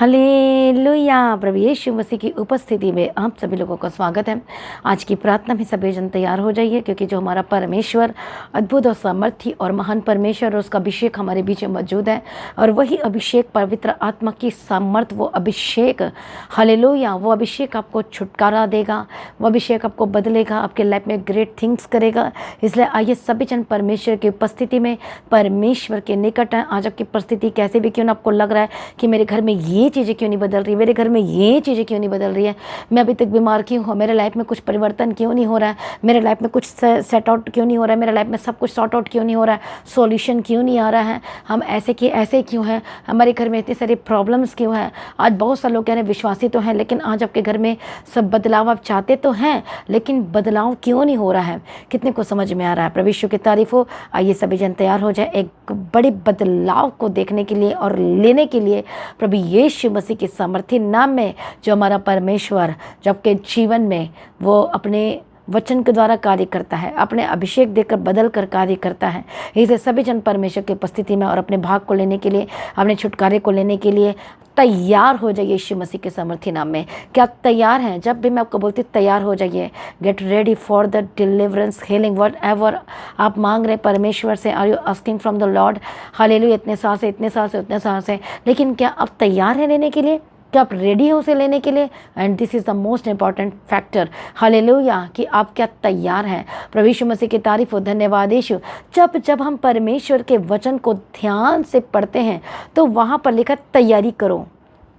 Hallelujah. प्रभु यीशु मसीह की उपस्थिति में आप सभी लोगों का स्वागत है। आज की प्रार्थना में सभी जन तैयार हो जाइए, क्योंकि जो हमारा परमेश्वर अद्भुत और सामर्थी और महान परमेश्वर, उसका अभिषेक हमारे बीच में मौजूद है। और वही अभिषेक, पवित्र आत्मा की सामर्थ, वो अभिषेक, हालेलुया, वो अभिषेक आपको छुटकारा देगा, वो अभिषेक आपको बदलेगा, आपके लाइफ में ग्रेट थिंग्स करेगा। इसलिए आइए सभी जन परमेश्वर की उपस्थिति में, परमेश्वर के निकट हैं। आज आपकी परिस्थिति कैसे भी क्यों ना आपको लग रहा है कि मेरे घर में ये चीज़ें क्यों नहीं बदल रही, मेरे घर में ये चीज़ें क्यों नहीं बदल रही है, मैं अभी तक बीमार क्यों हूँ, मेरे लाइफ में कुछ परिवर्तन क्यों नहीं हो रहा है, मेरे लाइफ में कुछ सेट आउट क्यों नहीं हो रहा है, मेरे लाइफ में सब कुछ सॉर्ट आउट क्यों नहीं हो रहा है, सॉल्यूशन क्यों नहीं आ रहा है, हम ऐसे के ऐसे क्यों हैं, हमारे घर में इतनी सारी प्रॉब्लम्स क्यों हैं। आज बहुत सारे लोग कह रहे हैं विश्वासी तो हैं, लेकिन आज आपके घर में सब बदलाव आप चाहते तो हैं, लेकिन बदलाव क्यों नहीं हो रहा है। कितने को समझ में आ रहा है। प्रभु यीशु की तारीफ हो। आइए सभी जन तैयार हो जाए एक बड़ी बदलाव को देखने के लिए और लेने के लिए प्रभु यीशु मसीह के सामर्थी नाम में, जो हमारा परमेश्वर, जो आपके जीवन में वो अपने वचन के द्वारा कार्य करता है, अपने अभिषेक देकर बदल कर कार्य करता है। इसे सभी जन परमेश्वर की उपस्थिति में और अपने भाग को लेने के लिए, अपने छुटकारे को लेने के लिए तैयार हो जाइए यीशु मसीह के सामर्थी नाम में। क्या आप तैयार हैं? जब भी मैं आपको बोलती तैयार हो जाइए। Get ready for the deliverance, healing, whatever आप मांग रहे परमेश्वर से। Are you asking from the Lord? Hallelujah. इतने साल से, इतने साल से, उतने साल से, लेकिन क्या आप तैयार हैं लेने के लिए? क्या आप रेडी हो उसे लेने के लिए? And this is the most important factor, hallelujah, कि आप क्या तैयार हैं। प्रभु यीशु मसीह की तारीफ हो। धन्यवाद यीशु। जब हम परमेश्वर के वचन को ध्यान से पढ़ते हैं तो वहाँ पर लिखा तैयारी करो,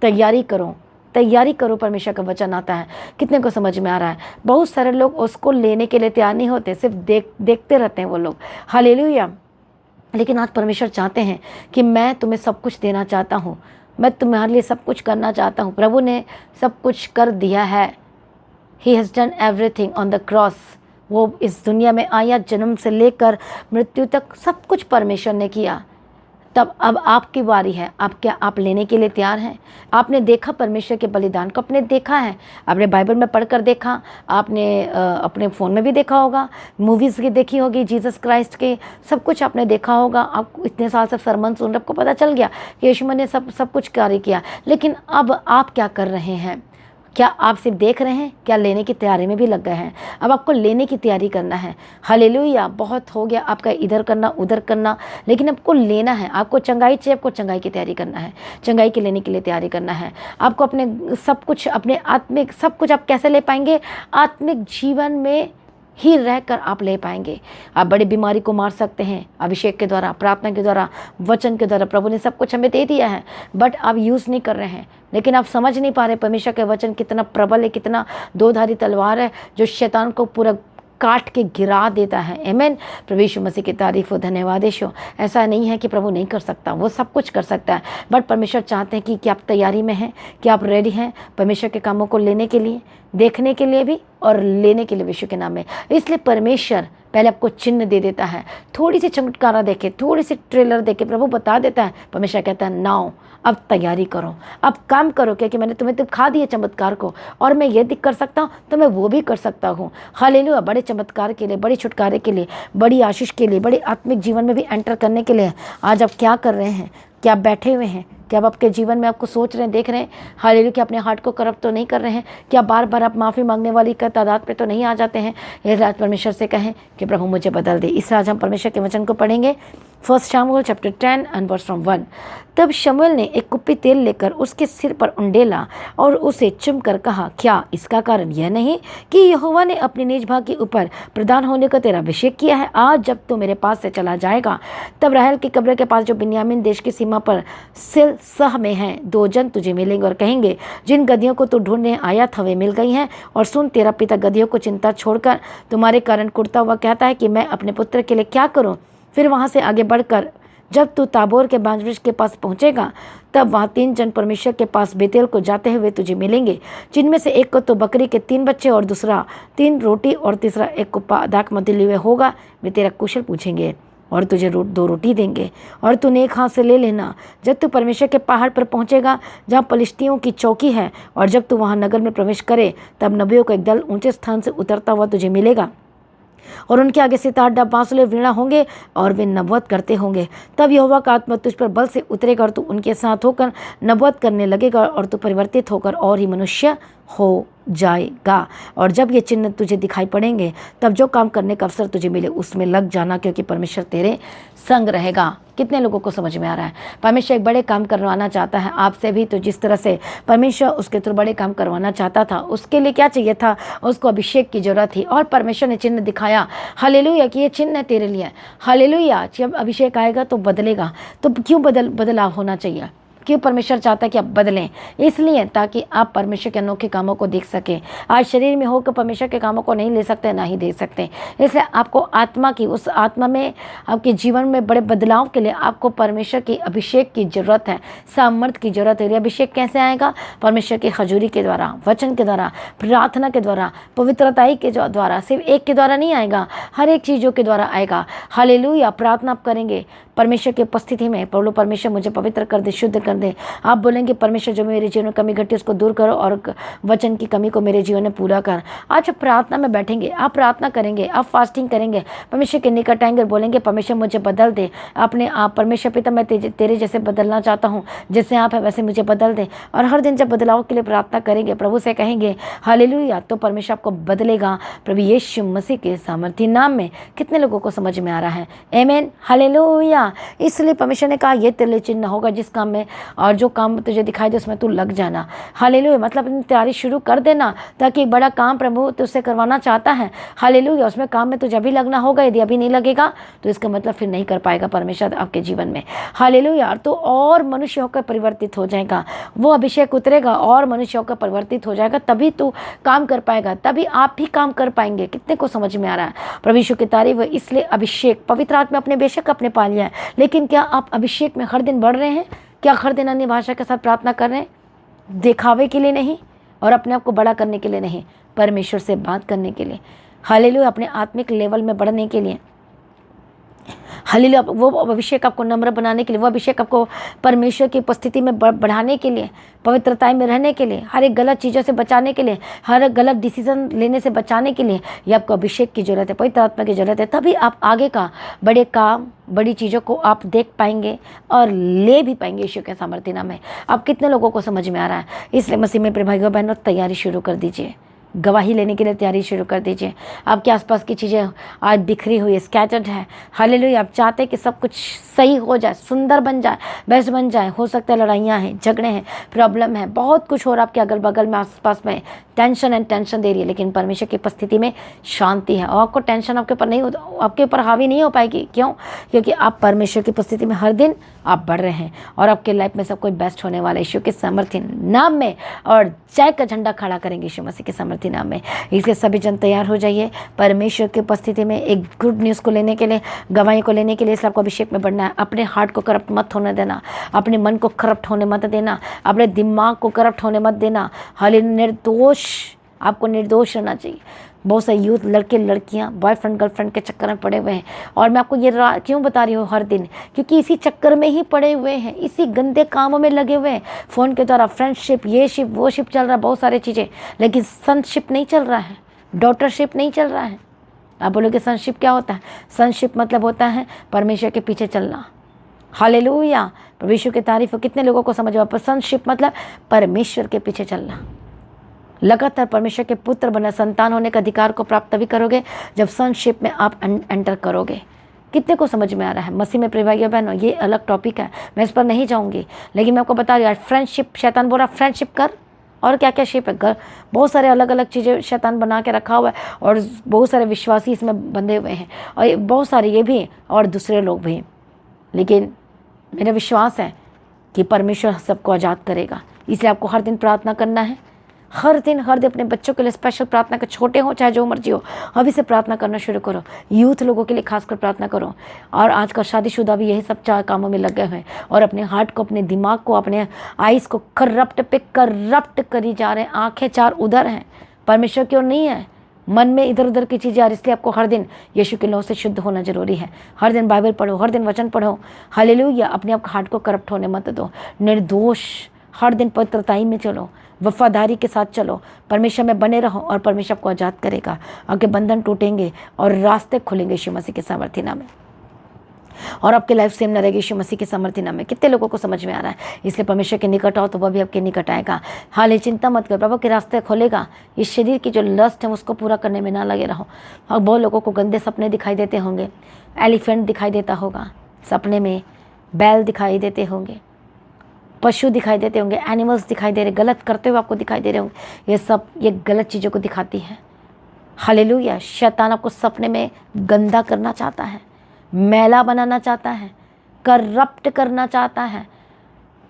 तैयारी करो, तैयारी करो। परमेश्वर का वचन आता है। कितने को समझ में आ रहा है? बहुत सारे लोग उसको लेने के लिए तैयार नहीं होते, सिर्फ देखते रहते हैं वो लोग, हालेलुया। लेकिन आज परमेश्वर चाहते हैं कि मैं तुम्हें सब कुछ देना चाहता हूँ, मैं तुम्हारे लिए सब कुछ करना चाहता हूँ। प्रभु ने सब कुछ कर दिया है। He has done everything on the cross. वो इस दुनिया में आया, जन्म से लेकर मृत्यु तक सब कुछ परमेश्वर ने किया। तब अब आपकी बारी है। आप लेने के लिए तैयार हैं? आपने देखा परमेश्वर के बलिदान को, आपने देखा है, आपने बाइबल में पढ़कर देखा, आपने अपने फ़ोन में भी देखा होगा, मूवीज़ की देखी होगी, जीसस क्राइस्ट के, सब कुछ आपने देखा होगा। आप इतने साल से सरमन सुन रहे, आपको पता चल गया कि यीशु ने सब कुछ कार्य किया। लेकिन अब आप क्या कर रहे हैं? क्या आप सिर्फ देख रहे हैं? क्या लेने की तैयारी में भी लग गए हैं? अब आपको लेने की तैयारी करना है। हालेलुया। बहुत हो गया आपका इधर करना उधर करना, लेकिन आपको लेना है। आपको चंगाई चाहिए, आपको चंगाई की तैयारी करना है, चंगाई के लेने के लिए तैयारी करना है। आपको अपने सब कुछ, अपने आत्मिक सब कुछ आप कैसे ले पाएंगे? आत्मिक जीवन में ही रहकर आप ले पाएंगे। आप बड़ी बीमारी को मार सकते हैं अभिषेक के द्वारा, प्रार्थना के द्वारा, वचन के द्वारा। प्रभु ने सब कुछ हमें दे दिया है, बट आप यूज़ नहीं कर रहे हैं। लेकिन आप समझ नहीं पा रहे परमेश्वर के वचन कितना प्रबल है, कितना दो-धारी तलवार है, जो शैतान को पूरा काट के गिरा देता है। आमीन। प्रभु यीशु मसीह की तारीफ हो। धन्यवाद यीशु। ऐसा नहीं है कि प्रभु नहीं कर सकता, वो सब कुछ कर सकता है, बट परमेश्वर चाहते हैं कि आप तैयारी में हैं, कि आप रेडी हैं परमेश्वर के कामों को लेने के लिए, देखने के लिए भी और लेने के लिए यीशु के नाम में। इसलिए परमेश्वर पहले आपको चिन्ह दे देता है, थोड़ी सी चमत्कारा देके, थोड़ी सी ट्रेलर देके प्रभु बता देता है। परमेश्वर कहता है नाउ, अब तैयारी करो, अब काम करो, क्योंकि मैंने तुम्हें दिखा दिया चमत्कार को, और मैं ये कर सकता हूँ तो मैं वो भी कर सकता हूँ। हालेलुया। बड़े चमत्कार के लिए, बड़ी छुटकारे के लिए, बड़ी आशीष के लिए, बड़े आत्मिक जीवन में भी एंटर करने के लिए आज आप क्या कर रहे हैं? क्या आप बैठे हुए हैं? क्या आप आपके जीवन में आपको सोच रहे हैं, देख रहे हैं? हालेलुया। कि अपने हार्ट को करप्ट तो नहीं कर रहे हैं? क्या बार बार आप माफ़ी मांगने वाली का तादाद पे तो नहीं आ जाते हैं? इस रात परमेश्वर से कहें कि प्रभु मुझे बदल दे। इस रात हम परमेश्वर के वचन को पढ़ेंगे। 1 शमूएल चैप्टर 10 एंड वर्स फ्रॉम 1। तब शमूएल ने एक कुप्पी तेल लेकर उसके सिर पर उंडेला और उसे चुमकर कहा, क्या इसका कारण यह नहीं कि यहोवा ने अपने निज भाग के ऊपर प्रधान होने का तेरा अभिषेक किया है? आज जब तू मेरे पास से चला जाएगा, तब राहेल की कब्र के पास जो बिन्यामीन देश की सीमा पर सिलसह में हैं, 2 जन तुझे मिलेंगे और कहेंगे, जिन गधियों को तू ढूंढने आया था वे मिल गई हैं। और सुन, तेरा पिता गधियों को चिंता छोड़कर तुम्हारे कारण कुड़ता हुआ कहता है कि मैं अपने पुत्र के लिए क्या करूं? फिर वहां से आगे बढ़कर जब तू ताबोर के बांज वृक्ष के पास पहुंचेगा, तब वहाँ 3 जन परमेश्वर के पास बेतेल को जाते हुए तुझे मिलेंगे, जिनमें से एक को तो बकरी के 3 बच्चे और दूसरा 3 रोटी और तीसरा एक कुप्पा दाखमधु लिए हुए होगा। वे तेरा कुशल पूछेंगे और तुझे 2 रोटी देंगे, और तूने एक हाथ से ले लेना। जब तू परमेश्वर के पहाड़ पर पहुंचेगा जहाँ पलिश्तियों की चौकी है, और जब तू वहाँ नगर में प्रवेश करे, तब नबियों का एक दल ऊंचे स्थान से उतरता हुआ तुझे मिलेगा। और उनके आगे सितार, डब, बांसुरी, वीणा होंगे और वे नबूवत करते होंगे। तब यहोवा का आत्मा तुझ पर बल से उतरेगा और तू उनके साथ होकर नबूवत करने लगेगा और तू परिवर्तित होकर और ही मनुष्य हो जाएगा। और जब ये चिन्ह तुझे दिखाई पड़ेंगे तब जो काम करने का अवसर तुझे मिले उसमें लग जाना, क्योंकि परमेश्वर तेरे संग रहेगा। कितने लोगों को समझ में आ रहा है? परमेश्वर एक बड़े काम करवाना चाहता है आपसे भी। तो जिस तरह से परमेश्वर उसके थ्रू बड़े काम करवाना चाहता था, उसके लिए क्या चाहिए था? उसको अभिषेक की जरूरत थी और परमेश्वर ने चिन्ह दिखाया। हालेलुया कि ये चिन्ह है तेरे लिए। हालेलुया, जब अभिषेक आएगा तो बदलेगा। तो क्यों बदलाव होना चाहिए? क्यों परमेश्वर चाहता है कि आप बदलें? इसलिए ताकि आप परमेश्वर के अनोखे कामों को देख सकें। आज शरीर में होकर परमेश्वर के कामों को नहीं ले सकते, ना ही देख सकते। इसलिए आपको आत्मा की, उस आत्मा में आपके जीवन में बड़े बदलाव के लिए आपको परमेश्वर की अभिषेक की जरूरत है, सामर्थ्य की जरूरत है। अभिषेक कैसे आएगा? परमेश्वर की हजूरी के द्वारा, वचन के द्वारा, प्रार्थना के द्वारा, पवित्रताई के द्वारा। सिर्फ एक के द्वारा नहीं आएगा, हर एक चीज़ों के द्वारा आएगा। हालेलुया, प्रार्थना आप करेंगे परमेश्वर की उपस्थिति में, बोलो परमेश्वर मुझे पवित्र कर दे, शुद्ध कर दे। आप बोलेंगे परमेश्वर जो मेरे जीवन में कमी घटी उसको दूर करो और वचन की कमी को मेरे जीवन में पूरा कर। आज प्रार्थना में बैठेंगे, आप प्रार्थना करेंगे, आप फास्टिंग करेंगे, परमेश्वर के निकट आएंगे, बोलेंगे परमेश्वर मुझे बदल दे अपने आप। परमेश्वर पिता मैं तेरे जैसे बदलना चाहता हूँ, जैसे आप है वैसे मुझे बदल दे। और हर दिन जब बदलाव के लिए प्रार्थना करेंगे, प्रभु से कहेंगे हालेलुया, तो परमेश्वर आपको बदलेगा प्रभु यीशु मसीह के सामर्थी नाम में। कितने लोगों को समझ में आ रहा है? आमीन, हालेलुया। इसलिए परमेश्वर ने कहा ये तेरे लिए चिन्ह होगा, जिस काम में और जो काम तुझे दिखाई दे उसमें तू लग जाना। हालेलुया, मतलब अपनी तैयारी शुरू कर देना, ताकि एक बड़ा काम प्रभु तुझसे करवाना चाहता है। हालेलुया, उसमें काम में तुझे अभी लगना होगा। यदि अभी नहीं लगेगा तो इसका मतलब फिर नहीं कर पाएगा परमेश्वर आपके जीवन में। हालेलुया, तो और मनुष्य होकर परिवर्तित हो जाएगा। वो अभिषेक उतरेगा और मनुष्य होकर परिवर्तित हो जाएगा, तभी तू काम कर पाएगा, तभी आप भी काम कर पाएंगे। कितने को समझ में आ रहा है? प्रभु यीशु की तारीफ। इसलिए अभिषेक पवित्र आत्मा अपने बेशक अपने पा लिया है, लेकिन क्या आप अभिषेक में हर दिन बढ़ रहे हैं? क्या हर दिन अन्य भाषा के साथ प्रार्थना कर रहे हैं? दिखावे के लिए नहीं और अपने आप को बड़ा करने के लिए नहीं, परमेश्वर से बात करने के लिए। हालेलुया, अपने आत्मिक लेवल में बढ़ने के लिए। हालेलुया, वो अभिषेक आपको नम्र बनाने के लिए, वो अभिषेक आपको परमेश्वर की उपस्थिति में बढ़ाने के लिए, पवित्रता में रहने के लिए, हर एक गलत चीज़ों से बचाने के लिए, हर एक गलत डिसीजन लेने से बचाने के लिए ये आपको अभिषेक की जरूरत है, पवित्र आत्मा की जरूरत है। तभी आप आगे का बड़े काम, बड़ी चीज़ों को आप देख पाएंगे और ले भी पाएंगे यीशु के सामर्थ्य नाम में। अब कितने लोगों को समझ में आ रहा है? इसलिए मसीह में प्रिय भाइयों बहनों, तैयारी शुरू कर दीजिए, गवाही लेने के लिए तैयारी शुरू कर दीजिए। आपके आसपास की चीज़ें आज बिखरी हुई है, स्कैटर्ड है। हालेलुया, आप चाहते हैं कि सब कुछ सही हो जाए, सुंदर बन जाए, बेस्ट बन जाए। हो सकता है लड़ाइयाँ हैं, झगड़े हैं, प्रॉब्लम है, बहुत कुछ हो रहा है आपके अगल बगल में, आसपास में टेंशन दे रही है, लेकिन परमेश्वर की उपस्थिति में शांति है और आपको टेंशन आपके ऊपर नहीं हो, आपके ऊपर हावी नहीं हो पाएगी। क्यों? क्योंकि आप परमेश्वर की उपस्थिति में हर दिन आप बढ़ रहे हैं और आपके लाइफ में सब कुछ बेस्ट होने वाला है यीशु के सामर्थ्य नाम में। और जय का झंडा खड़ा करेंगे यीशु मसीह के सामर्थ्य नाम में। इसलिए सभी जन तैयार हो जाइए परमेश्वर की उपस्थिति में एक गुड न्यूज़ को लेने के लिए, गवाही को लेने के लिए। इसलिए आपको अभिषेक में बढ़ना है। अपने हार्ट को करप्ट मत होने देना, अपने मन को करप्ट होने मत देना, अपने दिमाग को करप्ट होने मत देना। हालेलुया, निर्दोष, आपको निर्दोष रहना चाहिए। बहुत सारे यूथ लड़के लड़कियां बॉयफ्रेंड गर्लफ्रेंड के चक्कर में पड़े हुए हैं, और मैं आपको ये क्यों बता रही हूँ हर दिन, क्योंकि इसी चक्कर में ही पड़े हुए हैं, इसी गंदे कामों में लगे हुए हैं। फ़ोन के द्वारा फ्रेंडशिप, ये शिप वो शिप चल रहा है, बहुत सारी चीज़ें, लेकिन सनशिप नहीं चल रहा है, डॉटरशिप नहीं चल रहा है। आप बोलोगे सनशिप क्या होता है? सनशिप मतलब होता है परमेश्वर के पीछे चलना। हालेलुया, परमेश्वर की तारीफ हो। कितने लोगों को समझ में? सनशिप मतलब परमेश्वर के पीछे चलना। लगातार परमेश्वर के पुत्र बना, संतान होने का अधिकार को प्राप्त तभी करोगे जब सनशिप में आप एंटर करोगे। कितने को समझ में आ रहा है? मसीह में प्रिय भाइयों बहनों, ये अलग टॉपिक है, मैं इस पर नहीं जाऊंगी, लेकिन मैं आपको बता रही हूँ फ्रेंडशिप, शैतान बोल रहा फ्रेंडशिप कर, और क्या क्या शिप है, बहुत सारे अलग अलग चीज़ें शैतान बना के रखा हुआ है, और बहुत सारे विश्वासी इसमें बंधे हुए हैं, और बहुत सारे ये भी और दूसरे लोग भी। लेकिन मेरा विश्वास है कि परमेश्वर सबको आज़ाद करेगा। इसलिए आपको हर दिन प्रार्थना करना है, हर दिन अपने बच्चों के लिए स्पेशल प्रार्थना कर, छोटे हो चाहे जो मर्जी हो, अभी से प्रार्थना करना शुरू करो। यूथ लोगों के लिए खासकर प्रार्थना करो, और आजकल शादीशुदा भी यही सब चार कामों में लगे हुए हैं, और अपने हार्ट को, अपने दिमाग को, अपने आइज़ को करप्ट करी जा रहे हैं। आंखें चार उधर हैं, परमेश्वर की ओर नहीं है, मन में इधर उधर की चीज़ें आ रही। इसलिए आपको हर दिन यीशु के लहू से शुद्ध होना जरूरी है। हर दिन बाइबल पढ़ो, हर दिन वचन पढ़ो। हालेलुया, अपने आप हार्ट को करप्ट होने मत दो। निर्दोष, हर दिन पवित्रताई में चलो, वफादारी के साथ चलो, परमेश्वर में बने रहो और परमेश्वर आपको आज़ाद करेगा। आपके बंधन टूटेंगे और रास्ते खुलेंगे यीशु मसीह के सामर्थ्य नाम में, और आपकी लाइफ सेम न रहेगी यीशु मसीह के सामर्थ्य नाम में। कितने लोगों को समझ में आ रहा है? इसलिए परमेश्वर के निकट आओ तो वह भी आपके निकट आएगा। हाल ही चिंता मत करो, प्रभु के रास्ते खोलेगा। इस शरीर की जो लस्ट है उसको पूरा करने में ना लगे रहो। और बहुत लोगों को गंदे सपने दिखाई देते होंगे, एलिफेंट दिखाई देता होगा सपने में, बैल दिखाई देते होंगे, पशु दिखाई देते होंगे, एनिमल्स दिखाई दे रहे, गलत करते हुए आपको दिखाई दे रहे होंगे। ये सब ये गलत चीज़ों को दिखाती है। हालेलुया। शैतान आपको सपने में गंदा करना चाहता है, मैला बनाना चाहता है, करप्ट करना चाहता है।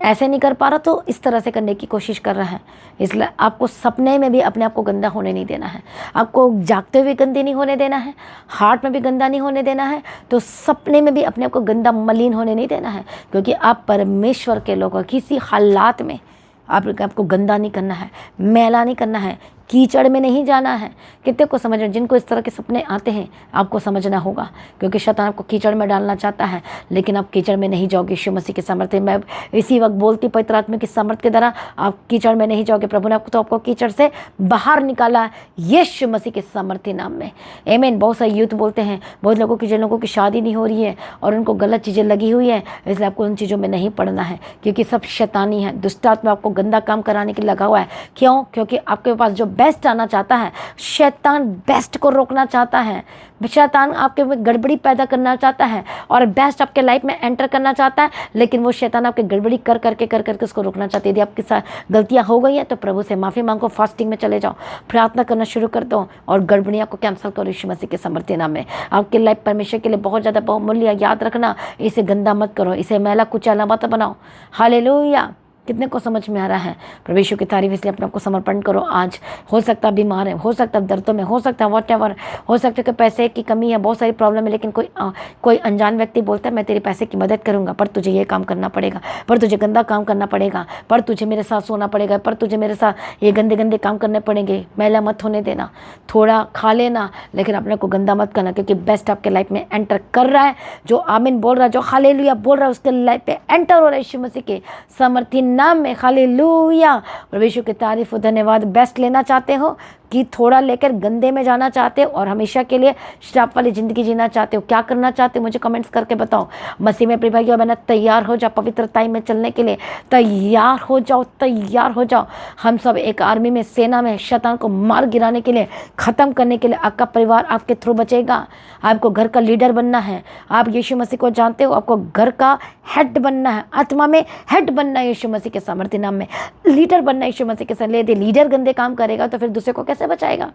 ऐसे नहीं कर पा रहा तो इस तरह से करने की कोशिश कर रहा है। इसलिए आपको सपने में भी अपने आप को गंदा होने नहीं देना है। आपको जागते हुए गंदे नहीं होने देना है, हार्ट में भी गंदा नहीं होने देना है, तो सपने में भी अपने आप को गंदा मलिन होने नहीं देना है। क्योंकि आप परमेश्वर के लोग हो। किसी हालात में आपको गंदा नहीं करना है, मैला नहीं करना है, कीचड़ में नहीं जाना है। कितने को समझ, जिनको इस तरह के सपने आते हैं आपको समझना होगा, क्योंकि शैतान आपको कीचड़ में डालना चाहता है, लेकिन आप कीचड़ में नहीं जाओगे। यीशु मसीह के सामर्थ्य मैं इसी वक्त बोलती, पवित्र आत्मा की सामर्थ के द्वारा आप कीचड़ में नहीं जाओगे। प्रभु ने आपको कीचड़ से बाहर निकाला है यीशु मसीह के सामर्थ्य नाम में। आमीन। बहुत सारे यूथ बोलते हैं, बहुत लोगों की, जिन लोगों की शादी नहीं हो रही है और उनको गलत चीज़ें लगी हुई है, इसलिए आपको उन चीज़ों में नहीं पड़ना है, क्योंकि सब शैतानी है। दुष्टात्मा आपको गंदा काम कराने के लिए लगा हुआ है। क्यों? क्योंकि आपके पास जो बेस्ट आना चाहता है, शैतान बेस्ट को रोकना चाहता है। शैतान आपके में गड़बड़ी पैदा करना चाहता है और बेस्ट आपके लाइफ में एंटर करना चाहता है, लेकिन वो शैतान आपके गड़बड़ी कर करके उसको रोकना चाहती है। यदि आपके साथ गलतियां हो गई हैं तो प्रभु से माफ़ी मांगो, फास्टिंग में चले जाओ, प्रार्थना करना शुरू कर दो और गड़बड़ियां को कैंसिल करो यीशु मसीह के सामर्थ्य नाम में। आपकी लाइफ परमेश्वर के लिए बहुत ज़्यादा बहुमूल्य, याद रखना। इसे गंदा मत करो, इसे मैला कुचैला मत बनाओ। हालेलुया। कितने को समझ में आ रहा है? प्रभु यीशु की तारीफ। इसलिए अपने आप को समर्पण करो। आज हो सकता है बीमार है, हो सकता है दर्दों में, हो सकता है व्हाटएवर, हो सकता है कि पैसे की कमी है, बहुत सारी प्रॉब्लम है, लेकिन कोई अनजान व्यक्ति बोलता है मैं तेरे पैसे की मदद करूंगा, पर तुझे ये काम करना पड़ेगा, पर तुझे गंदा काम करना पड़ेगा, पर तुझे मेरे साथ सोना पड़ेगा, पर तुझे मेरे साथ ये गंदे गंदे काम करने पड़ेंगे। मैला मत होने देना, थोड़ा खा लेना, लेकिन अपने को गंदा मत करना, क्योंकि बेस्ट आपके लाइफ में एंटर कर रहा है। जो आमीन बोल रहा है, जो हालेलुया बोल रहा है, उसके लाइफ पे एंटर हो रहा है यीशु मसीह के सामर्थ्य नाम में। हालेलुया। प्रभु यीशु की तारीफ हो, धन्यवाद। बेस्ट लेना चाहते हो कि थोड़ा लेकर गंदे में जाना चाहते हो और हमेशा के लिए श्राप वाली ज़िंदगी जीना चाहते हो? क्या करना चाहते हो मुझे कमेंट्स करके बताओ। मसीह में प्रिय भाइयों और बहनों, तैयार हो जाओ पवित्रताई में चलने के लिए। तैयार हो जाओ, तैयार हो जाओ। हम सब एक आर्मी में, सेना में शैतान को मार गिराने के लिए, ख़त्म करने के लिए। आपका परिवार आपके थ्रू बचेगा। आपको घर का लीडर बनना है। आप यीशु मसीह को जानते हो, आपको घर का हेड बनना है, आत्मा में हेड बनना है यीशु मसीह के सामर्थ्य नाम में। लीडर बनना है यीशु मसीह के साथ। यदि लीडर गंदे काम करेगा तो फिर दूसरे को कैसे बचाएगा?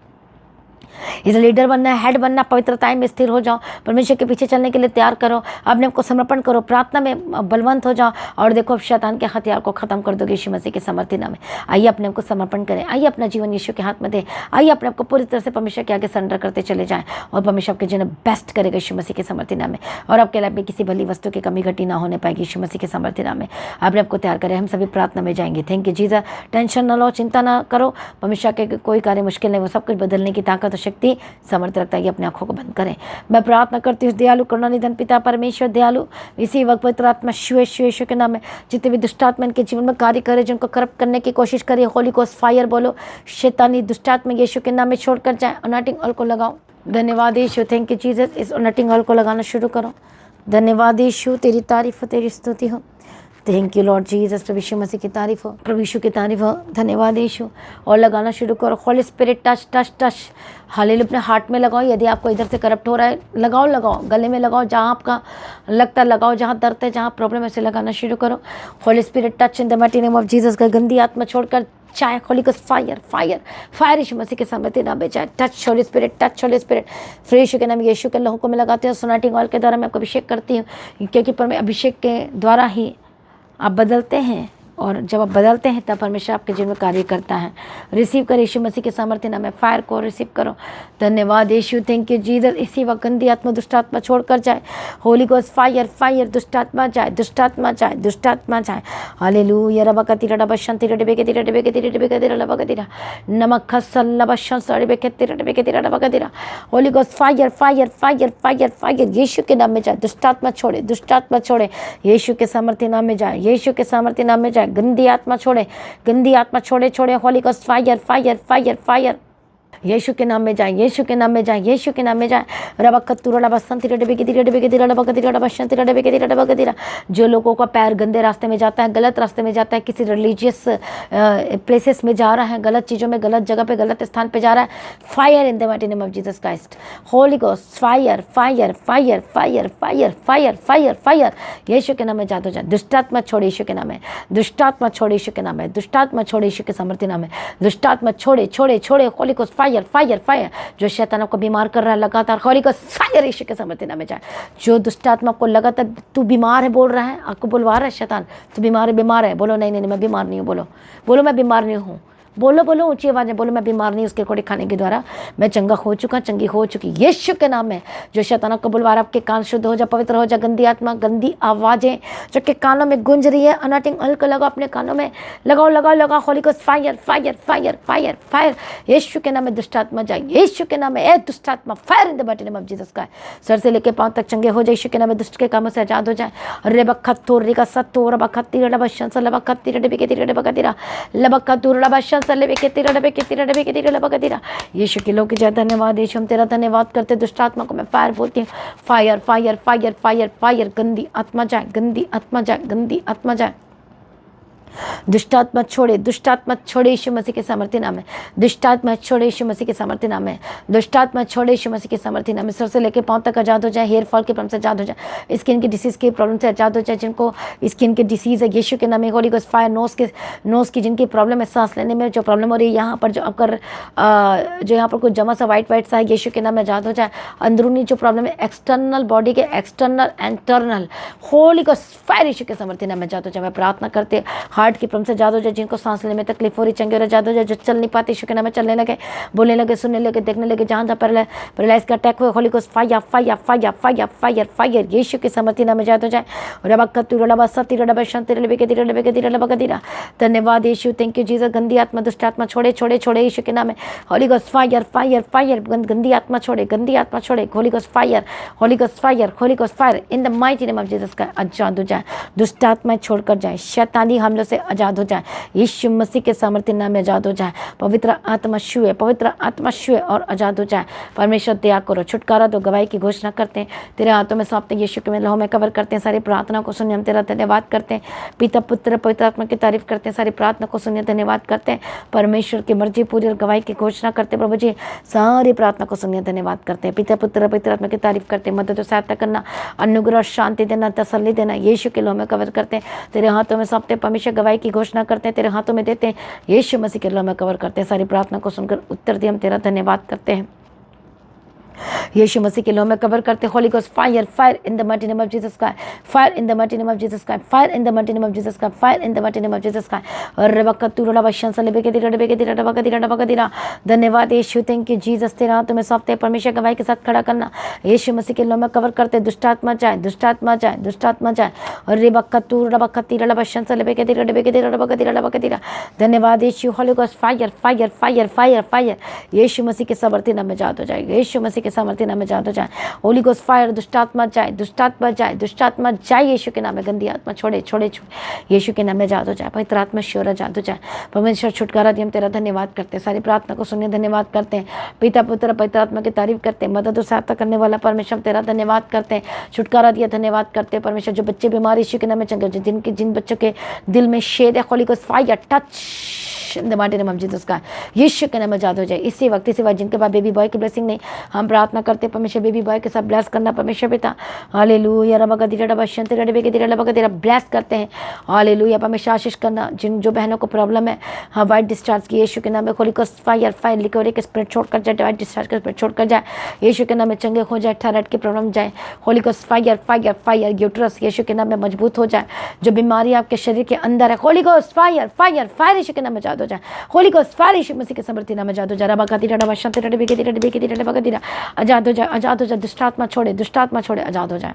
इसे लीडर बनना है, हेड बनना, पवित्रताई में स्थिर हो जाओ। परमेश्वर के पीछे चलने के लिए तैयार करो, अपने को समर्पण करो, प्रार्थना में बलवंत हो जाओ और देखो शैतान के हथियार को खत्म कर दोगे यीशु मसीह के सामर्थ्य नाम में। आइए अपने को समर्पण करें, आइए अपना जीवन यीशु के हाथ में दें, आइए अपने को पूरी तरह से परमेश्वर के आगे सरेंडर करते चले जाएं और परमेश्वर आपके जीवन बेस्ट करेगा यीशु मसीह के सामर्थ्य नाम में। और आपके लाइफ में किसी भली वस्तु की कमी घटी ना होने पाएगी यीशु मसीह के सामर्थ्य नाम में। अपने आपको तैयार करें, हम सभी प्रार्थना में जाएंगे। Thank you Jesus. टेंशन ना लो, चिंता ना करो। परमेश्वर के कोई कार्य मुश्किल नहीं, वो सब कुछ बदलने की ताकत और शक्ति समर्थ रखता है। अपनी आंखों को बंद करें। मैं प्रार्थना करती हूँ, दयालु करुणानिधन पिता परमेश्वर दयालु, इसी वक्त पवित्र आत्मा यीशु के नाम में जितने भी दुष्टात्मा इनके जीवन में कार्य करे, जिनको करप्ट करने की कोशिश करे, होली गोस्ट फायर बोलो, शैतानी दुष्टात्मा यीशु के नाम में छोड़कर जाए। अनॉइंटिंग ऑयल को लगाओ। धन्यवाद यीशु, थैंक यू जीसस। इस अनॉइंटिंग ऑयल को लगाना शुरू करो। धन्यवाद यीशु, तेरी तारीफ हो, तेरी स्तुति हो। Thank you Lord Jesus. प्रभु यीशु मसीह की तारीफ हो, प्रभु यीशु की तारीफ हो। धन्यवाद यीशु। और लगाना शुरू करो। Holy Spirit touch touch touch. Hallelujah. अपने हार्ट में लगाओ। यदि आपको इधर से करप्ट हो रहा है, लगाओ लगाओ, गले में लगाओ, जहाँ आपका लगता है लगाओ, जहाँ दर्द है, जहाँ प्रॉब्लम है, से लगाना शुरू करो। Holy Spirit touch in the mighty name of Jesus. का गंदी आत्मा छोड़कर चाहे Holy Ghost fire fire fire यीशु मसीह के सामर्थ्य नाम में चाहे touch Holy Spirit, touch Holy Spirit. फिर यीशु के नाम यीशु के लहू को मैं लगाती हूँ। सोनाटिंग ऑयल के द्वारा मैं आपको अभिषेक करती हूँ, क्योंकि पर मैं अभिषेक के द्वारा ही आप बदलते हैं, और जब आप बदलते हैं तब परमेश्वर आपके जीवन में कार्य करता है। रिसीव कर यीशु मसीह के सामर्थ्य नाम में। फायर को रिसीव करो। धन्यवाद यीशु, थैंक यू जीसस। इसी वक्त गंदी आत्मा दुष्टात्मा छोड़कर जाए। Holy Ghost fire fire. दुष्टात्मा जाए, दुष्टात्मा जाए, दुष्टात्मा जाए। हालेलुया। रबकतिरा रबशंति रबेकेतिरा रबेकेतिरा रबेकेतिरा रबकतिरा नमक खसल रबशन रबेकेतिरा रबेकेतिरा रबकतिरा। Holy Ghost fire fire fire fire fire. यीशु के नाम में जाए। दुष्टात्मा छोड़े, दुष्टात्मा छोड़े। यीशु के सामर्थ्य नाम में जाए, यीशु के सामर्थ्य नाम में जाए। गंदी आत्मा छोड़े, गंदी आत्मा छोड़े छोड़े। Holy Ghost fire fire fire fire, यीशु के नाम में जाए, यीशु के नाम में जाए, यीशु के नाम में जाए। जो लोगों का पैर गंदे रास्ते में जाता है, गलत रास्ते में जाता है, किसी रिलीजियस प्लेसेस में जा रहा है, गलत चीज़ों में, गलत जगह पे, गलत स्थान पे जा रहा है, fire in the mighty name of Jesus Christ. Holy Ghost fire fire fire fire fire fire fire fire, यीशु के नाम में जादू जाए। दुष्टात्मा छोड़े यीशु के नाम है, दुष्टात्मा छोड़े यीशु के नाम है, दुष्टात्मा छोड़े यीशु के सामर्थ्य नाम है, दुष्टात्मा छोड़े छोड़े छोड़े। Holy Ghost fire fire fire, जो शैतान को बीमार कर रहा है लगातार, होली गोस्ट फायर यीशु के सामर्थ्य नाम में जाए। जो दुष्टात्मा को लगातार तू बीमार है बोल रहा है, आपको बुलवा रहा है शैतान, तू बीमार है, बीमार है, बोलो नहीं नहीं नहीं मैं बीमार नहीं हूँ, बोलो बोलो मैं बीमार नहीं हूँ, बोलो बोलो ऊंची आवाज़ में बोलो मैं बीमार नहीं, उसके कोड़े खाने के द्वारा मैं चंगा हो चुका, चंगी हो चुकी, यीशु के नाम में। जो शैतान को बुलवा रहा, आपके कान शुद्ध हो जा, पवित्र हो जा। गंदी आत्मा, गंदी आवाज़ें जो के कानों में गूंज रही है, अनॉटिंग ऑयल को लगाओ अपने कानों में, लगाओ लगाओ लगाओ। Holy Ghost fire fire fire fire fire, यीशु के नाम में दुष्टात्मा जाए, यीशु के नाम में ए दुष्टात्मा fire in the mighty name of Jesus का। सर से लेके पांव तक चंगे हो जाए, यीशु के नाम में दुष्ट के कामों से आजाद हो जाए। रे बखत्तो रे का सत्तो रे बखत्ती रे बशन से लबखत्ती रे बिके रे बकतीरा लबखत्तो रे बशन से लेके तेरा यीशु के लोग जय धन्यवाद यीशु, हम तेरा धन्यवाद करते। दुष्टात्मा को मैं फायर बोलती हूँ, fire fire fire fire fire, गंदी आत्मा जाए, गंदी आत्मा जाए, गंदी आत्मा जाए। दुष्टात्मा छोड़े, दुष्टात्मा छोड़े यीशु मसीह के सामर्थ्य नाम है, दुष्टात्मा छोड़े यीशु मसीह के सामर्थ्य नाम है, दुष्टात्मा छोड़े यीशु मसीह के सामर्थ्य नाम है। सर से लेकर पांव तक आजाद हो जाए, हेयर फॉल के प्रॉब्लम से आजाद हो जाए, स्किन की डिसीज की प्रॉब्लम से आजाद हो जाए, जिनको स्किन की डिसीज है यीशु के नाम में। होली गोस्ट फायर, नोज की जिनकी प्रॉब्लम है, सांस लेने में जो प्रॉब्लम हो रही है, यहाँ पर जो अगर जो यहाँ पर कुछ जमा सा वाइट सा है, यीशु के नाम में आजाद हो जाए। अंदरूनी जो प्रॉब्लम है, एक्सटर्नल बॉडी के external internal, Holy Ghost fire यीशु के सामर्थ्य नाम में आजाद हो जाए। मैं प्रार्थना करते हार्ट की प्रॉब्लम से आजाद हो जाए, जिनको सांस लेने में तकलीफ हो रही, चंगे और आजाद हो जाए। जो चल नहीं पाते यीशु के नाम में चलने लगे, बोलने लगे, सुनने लगे, देखने लगे, जहाँ जहाँ पैरालाइज का अटैक हुआ, Holy Ghost fire fire fire fire fire fire यीशु के सामर्थ्य नाम में आजाद हो जाए। धन्यवाद यीशु, थैंक यू जीसस। गंदी आत्मा, दुष्ट आत्मा छोड़े छोड़े छोड़े यीशु के नाम में। Holi Ghost fire fire fire, गंदी आत्मा छोड़े, गंदी आत्मा छोड़े। Holy Ghost fire, Holi Ghost fire, Holi Ghost fire in the mighty name of Jesus का आजाद हो जाए। दुष्ट आत्मा छोड़कर जाए, शैतानी हमलों से आजाद हो जाए, यीशु मसीह के सामर्थ्य नाम में आजाद हो जाए। पवित्र आत्मा छुए, पवित्र आत्मा छुए और आजाद हो जाए। परमेश्वर दया करो, छुटकारा दो, गवाही की घोषणा करते हैं, तेरे हाथों में सौंपते हैं, यीशु के लहू में कवर करते हैं। सारी प्रार्थना को सुनिए, हम तेरा धन्यवाद करते हैं। पिता पुत्र पवित्र आत्मा की तारीफ करते हैं, सारी प्रार्थना को सुनिए, धन्यवाद करते हैं। परमेश्वर की मर्जी पूरी और गवाही की घोषणा करते हैं। प्रभु जी सारी प्रार्थना को सुनिए, धन्यवाद करते हैं। पिता पुत्र पवित्र आत्मा की तारीफ करते हैं। मदद और सहायता करना, अनुग्रह, शांति देना, तसल्ली देना, यीशु के लहू में कवर करते हैं, तेरे हाथों में सौंपते हैं। परमेश्वर गवाही की घोषणा करते हैं, तेरे हाथों में देते हैं, यीशु मसीह के लहू में कवर करते हैं। सारी प्रार्थना को सुनकर उत्तर दिए, हम तेरा धन्यवाद करते हैं। यीशु मसीह के लहू में कवर करते। Holy Ghost fire fire in the mighty name of Jesus का, fire in the mighty name of Jesus का, fire in the mighty name of Jesus का, fire in the mighty name of Jesus का। धन्यवाद यीशु, thank you Jesus. तेरा हाथों में सौंपते, परमेश्वर गवाही के साथ खड़ा करना, यीशु मसीह के लहू में कवर करते। दुष्टात्मा जाए, दुष्टात्मा जाए, दुष्टात्मा जाए। धन्यवाद यीशु। Holy Ghost fire fire fire fire fire यीशु मसीह के सामर्थ्य नाम में आजाद हो जाए, यीशु मसीह के सामर्थ्य नाम में आजाद हो जाए। होली गोस्ट फायर, दुष्टात्मा जाए, दुष्टात्मा जाए, दुष्टात्मा जाए, यीशु के नाम में। गंदी आत्मा छोड़े छोड़े छोड़े, यीशु के नाम में आजाद हो जाए। पवित्र आत्मा श्योर आजाद हो जाए। परमेश्वर छुटकारा दिए, हम तेरा धन्यवाद करते हैं। सारी प्रार्थना को सुनिए, धन्यवाद करते हैं। पिता पुत्र पवित्र आत्मा की तारीफ करते हैं। मदद और सहायता करने वाला परमेश्वर तेरा धन्यवाद करते हैं। छुटकारा दिया, धन्यवाद करते हैं। परमेश्वर जो बच्चे बीमार यीशु के नाम में चंगे, जिन बच्चों के दिल में शेद है, Holy Ghost fire touch in the mighty name of Jesus का, यीशु के नाम में आजाद हो जाए। इसी वक्त जिनके पास बेबी बॉय की ब्लेसिंग नहीं, हम प्रार्थना करते हैं परमेश्वर बेबी बॉय के साथ ब्लेस करना। परमेश्वर पिता हालेलुया, ब्लेस करते हैं। हालेलुया, परमेश्वर आशीष करना। जिन जो बहनों को प्रॉब्लम है, हाँ वाइट डिस्चार्ज की, यीशु के नाम में। होली गोस्ट फायर फायर, लिकोरी के स्प्रेड छोड़कर जाए, वाइट डिस्चार्ज का स्प्रेड छोड़कर जाए, यीशु के नाम में। चंगे हो जाए, थायराइड की प्रॉब्लम जाए, Holy Ghost fire fire fire. Uterus यीशु के नाम में मजबूत हो जाए। जो बीमारी आपके शरीर के अंदर है, Holy Ghost fire fire fire यीशु के नाम में आजाद हो जाए। होली गोस्ट फायर यीशु मसीह के सामर्थ्य नाम में आजाद हो जाए। आजाद हो जाए, आजाद हो जाए। दुष्टात्मा छोड़े, दुष्टात्मा छोड़े, आजाद हो जाए।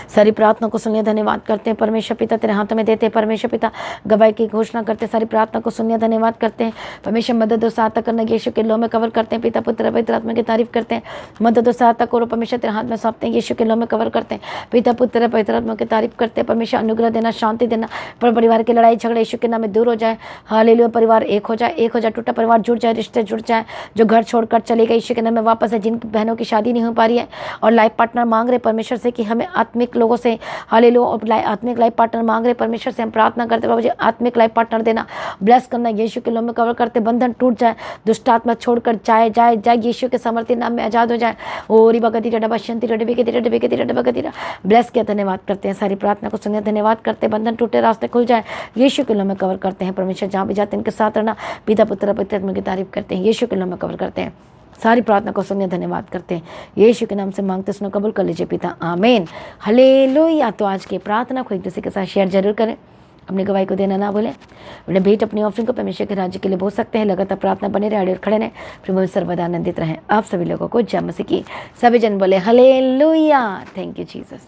सारी प्रार्थना को सुनिए, धन्यवाद करते हैं परमेश्वर पिता, तेरे हाथों में देते हैं परमेश्वर पिता, गवाही की घोषणा करते हैं, सारी प्रार्थना को सुनिए, धन्यवाद करते हैं परमेश्वर, मदद और सहायता करना, यीशु के लो में कवर करते हैं पिता पुत्र पवित्र आत्मा की तारीफ करते हैं, मदद और सहायता करो परमेश्वर, तेरे हाथ में सौंपते हैं, यीशु के लो में कवर करते हैं पिता पुत्र पवित्र आत्मा की तारीफ करते हैं परमेश्वर, अनुग्रह देना, शांति देना, परिवार की लड़ाई झगड़े यीशु के नाम में दूर हो जाए, हालेलुया, परिवार एक हो जाए, टूटा परिवार जुड़ जाए, रिश्ते जुड़ जाए, जो घर छोड़कर चले गए यीशु के नाम में वापस है, जिन बहनों की शादी नहीं हो पा रही है और लाइफ पार्टनर मांग रहे परमेश्वर से कि हमें आत्मिक लोगों से, हालेलुया, और आत्मिक लाइफ पार्टनर मांग रहे परमेश्वर से, हम प्रार्थना करते बाबा जी आत्मिक लाइफ पार्टनर देना, ब्लेस करना, यीशु के नाम में कवर करते, बंधन टूट जाए, दुष्ट आत्मा छोड़कर जाए जाए जाए, यीशु के समर्थी नाम में आजाद हो जाए, ओरी बगती डबा शंति डबे के ब्लेस किया, धन्यवाद करते हैं, सारी प्रार्थना को सुनिए, धन्यवाद करते हैं, बंधन टूटे, रास्ते खुल जाए, यीशु के नाम में कवर करते हैं परमेश्वर, जहाँ भी जाते हैं इनके साथ रहना, पिता पुत्र पवित्र आत्मा की तारीफ करते हैं, यीशु के नाम में कवर करते हैं, सारी प्रार्थना को सुनिए, धन्यवाद करते हैं, यीशु के नाम से मांगते सुनो, कबूल कर लीजिए पिता, आमीन, हालेलुया। तो आज की प्रार्थना को एक दूसरे के साथ शेयर जरूर करें, अपनी गवाही को देना ना भूलें, अपने भेंट अपनी ऑफरिंग को परमेश्वर के राज्य के लिए बोल सकते हैं, लगातार प्रार्थना बने रहे, खड़े रहें, प्रभु सर्वदा आनंदित रहें। आप सभी लोगों को जय मसीह की, सभी जन बोले हालेलुया, थैंक यू जीसस।